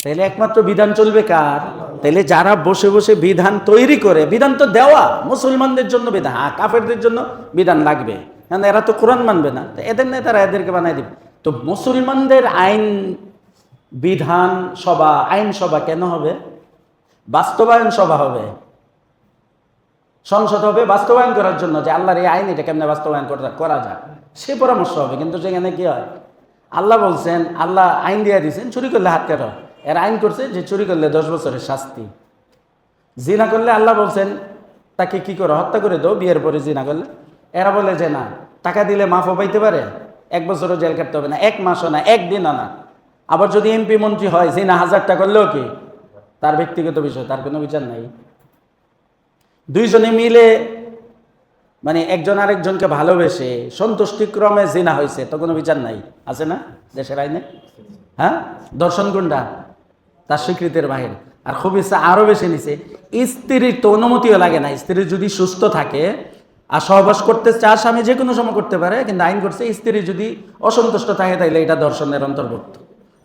তাহলে একমাত্র বিধান চলবে কার? তাহলে যারা বসে বসে বিধান তৈরি করে, বিধান তো দেওয়া মুসলমানদের জন্য বিধান, কাফেরদের জন্য বিধান লাগবে, কারণ এরা তো কোরআন মানবে না, এদের নেতারা এদেরকে বানাই দিবে। তো মুসলমানদের আইন বিধান সভা, আইন সভা কেন হবে? বাস্তবায়ন সভা হবে, সংসদ হবে বাস্তবায়ন করার জন্য, যে আল্লাহর এই আইন এটা কেমনে বাস্তবায়ন করা যায় সে পরামর্শ হবে। কিন্তু সেখানে কি হয়? আল্লাহ বলছেন, আল্লাহ আইন দিয়ে দিয়েছেন চুরি করলে হাত কাটো, এর আইন করছে যে চুরি করলে 10 বছরের শাস্তি, জিনা করলে আল্লাহ বলছেন তাকে কি করো, হত্যা করে দাও বিয়ের পরে জিনা করলে। এরা বলে যে না, টাকা দিলে মাফও পাইতে পারে, 1 বছরও জেল কাটতে হবে না, 1 মাসও না, 1 দিনও না। আবার যদি এমপি মন্ত্রী হয়, জিনা 1000টা করলেও কি তার ব্যক্তিগত বিষয়, তার কোনো বিচার নাই। দুইজনে মিলে মানে একজন আরেকজনকে ভালোবেসে সন্তুষ্টিক্রমে জিনা হয়েছে, তো কোনো বিচার নাই, আছে না দেশের আইনে? হ্যাঁ, দর্শন কোনটা? তার স্বীকৃতির বাহিরে। আর খুব ইচ্ছা আরো বেশি নিছে, স্ত্রীর তো অনুমতিও লাগে না। স্ত্রী যদি সুস্থ থাকে আর সহবাস করতে চায়, স্বামী যে কোনো সময় করতে পারে, কিন্তু আইন করছে স্ত্রী যদি অসন্তুষ্ট থাকে তাইলে এটা দর্শনের অন্তর্ভুক্ত।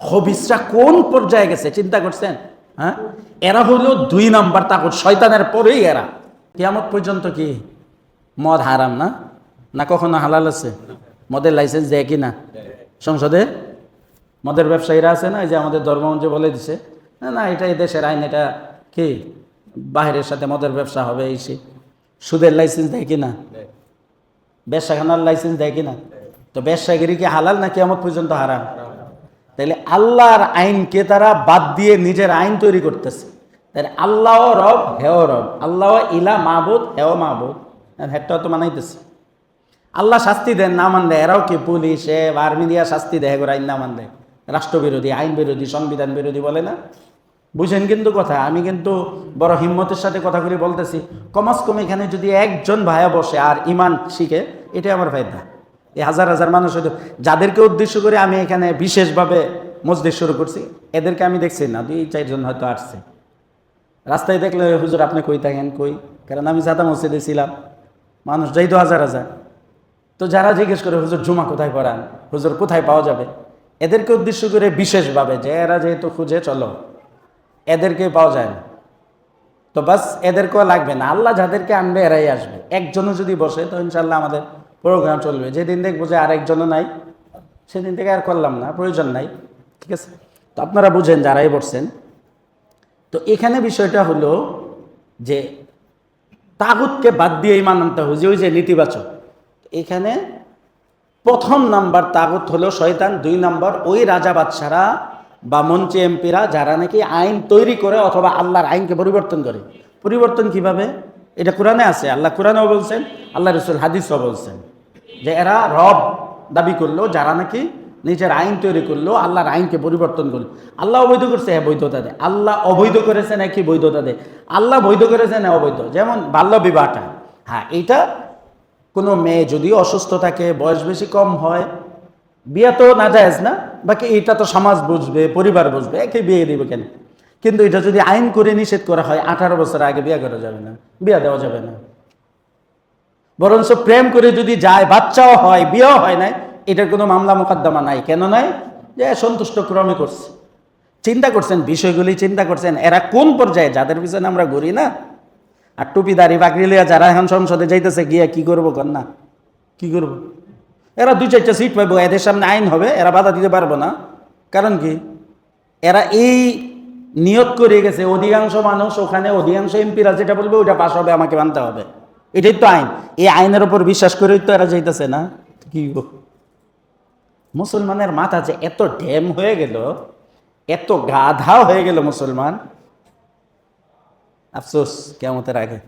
খবিসরা কোন পর্যায়ে গেছে চিন্তা করছেন? হ্যাঁ, এরা হলো 2 নাম্বার তাগুত, শয়তানের পরেই এরা। কিয়ামত পর্যন্ত কি মদ হারাম না? না কখনো হালাল আছে? মদের লাইসেন্স দেয় কি না সংসদে? মদের ব্যবসায়ীরা আছে না, এই যে আমাদের ধর্মমন্ত্রী বলে দিছে না না এটা এই দেশের আইন, এটা কি বাহিরের সাথে মদের ব্যবসা হবে। এই সে সুদের লাইসেন্স দেয় কি না? ব্যবসাখানার লাইসেন্স দেয় কি না? তো ব্যবসাগিরি কি হালাল না কিয়ামত পর্যন্ত হারাম? তাইলে আল্লাহর আইনকে তারা বাদ দিয়ে নিজের আইন তৈরি করতেছে। তাহলে আল্লাহ রব, হেও রব, আল্লাহ ইলা মাহবুদ, হেও মাহবুদ, হেটাও তো মানাইতেছে। আল্লাহ শাস্তি দেন না মানলে, এরাও কি পুলিশে আর্মি দিয়া শাস্তি দেয় করে আইন না মানলে? রাষ্ট্রবিরোধী, আইন বিরোধী, সংবিধান বিরোধী বলে না? বুঝেন কিন্তু কথা, আমি কিন্তু বড় হিম্মতের সাথে কথা করে বলতেছি, কমাস কম এখানে যদি একজন ভাইয়া বসে আর ইমান শিখে, এটাই আমার ফায়দা। এই হাজার হাজার মানুষ হয়তো, যাদেরকে উদ্দেশ্য করে আমি এখানে বিশেষভাবে মসজিদ শুরু করছি, এদেরকে আমি দেখছি না, 2-4 জন হয়তো আসছে। রাস্তায় দেখলে হুজুর আপনি কই থাকেন, কই? কারণ আমি জাদা মসজিদে ছিলাম, মানুষ যাই তো হাজার হাজার। তো যারা জিজ্ঞেস করে হুজুর জুমা কোথায় পড়ান, হুজুর কোথায় পাওয়া যাবে, এদেরকে উদ্দেশ্য করে বিশেষভাবে, যে এরা যেহেতু খুঁজে চলো, এদেরকে পাওয়া যায় না, তো বাস এদেরকেও লাগবে না। আল্লাহ যাদেরকে আনবে এরাই আসবে। একজনও যদি বসে তো ইনশাল্লাহ আমাদের প্রোগ্রাম চলবে। যেদিন দেখবো যে আরেকজনও নাই, সেদিন থেকে আর করলাম না, প্রয়োজন নাই। ঠিক আছে, তো আপনারা বুঝেন যারাই বসছেন। তো এখানে বিষয়টা হলো যে তাগুতকে বাদ দিয়ে ইমান আনতে হবে, ওই যে নেতিবাচক। এখানে 1 নাম্বার তাগুত হলো শয়তান, 2 নাম্বার ওই রাজা বাদশারা বা মন্ত্রী এমপিরা যারা নাকি আইন তৈরি করে অথবা আল্লাহর আইনকে পরিবর্তন করে। পরিবর্তন কিভাবে? এটা কোরআনে আছে, আল্লাহ কোরআনেও বলছেন, আল্লাহ রসুল হাদিসও বলছেন, যে এরা রব দাবি করলো, যারা নাকি নিজের আইন তৈরি করলো, আল্লাহর আইনকে পরিবর্তন করলো। আল্লাহ অবৈধ করছে, হ্যাঁ বৈধতা দেয়। আল্লাহ অবৈধ করেছে নাকি বৈধতা দেয়? আল্লাহ বৈধ করেছে না অবৈধ? যেমন বাল্য বিবাহটা, হ্যাঁ এইটা কোনো মেয়ে যদি অসুস্থ থাকে, বয়স বেশি কম হয়, বিয়ে তো নাজায়েজ না, বাকি এটা তো সমাজ বুঝবে, পরিবার বুঝবে, একে বিয়ে দিবে কেন? কিন্তু এটা যদি আইন করে নিষেধ করা হয়, 18 বছর আগে বিয়ে করা যাবে না, বিয়ে দেওয়া যাবে না। বরঞ্চ প্রেম করে যদি যায়, বাচ্চাও হয়, বিয়েও হয় না, এটার কোনো মামলা মোকদ্দমা নাই। কেন নাই? যে সন্তুষ্ট ক্রমে করছে। চিন্তা করছেন বিষয়গুলি, চিন্তা করছেন এরা কোন পর্যায়ে, যাদের পিছনে আমরা ঘুরি না, আর টুপি দাড়ি বাকরি লিয়া যারা এখন সংসদে যাইতেছে, গিয়া কি করবো কর না, কি করবো? এরা 2-4টা সিট পাইব, এদের সামনে আইন হবে, এরা বাধা দিতে পারবো না। কারণ কি? এরা এই নিয়ত করে গেছে, অধিকাংশ মানুষ ওখানে, অধিকাংশ এমপিরা যেটা বলবে ওইটা পাস হবে, আমাকে মানতে হবে, এটাই তো আইন। এই আইনের উপর বিশ্বাস করেই তো এরা যাইতেছে না। কি মুসলমানের মাথা যে এত ঢেম হয়ে গেল, এত গাধা হয়ে গেল মুসলমান, আফসোস কিয়ামতের আগে।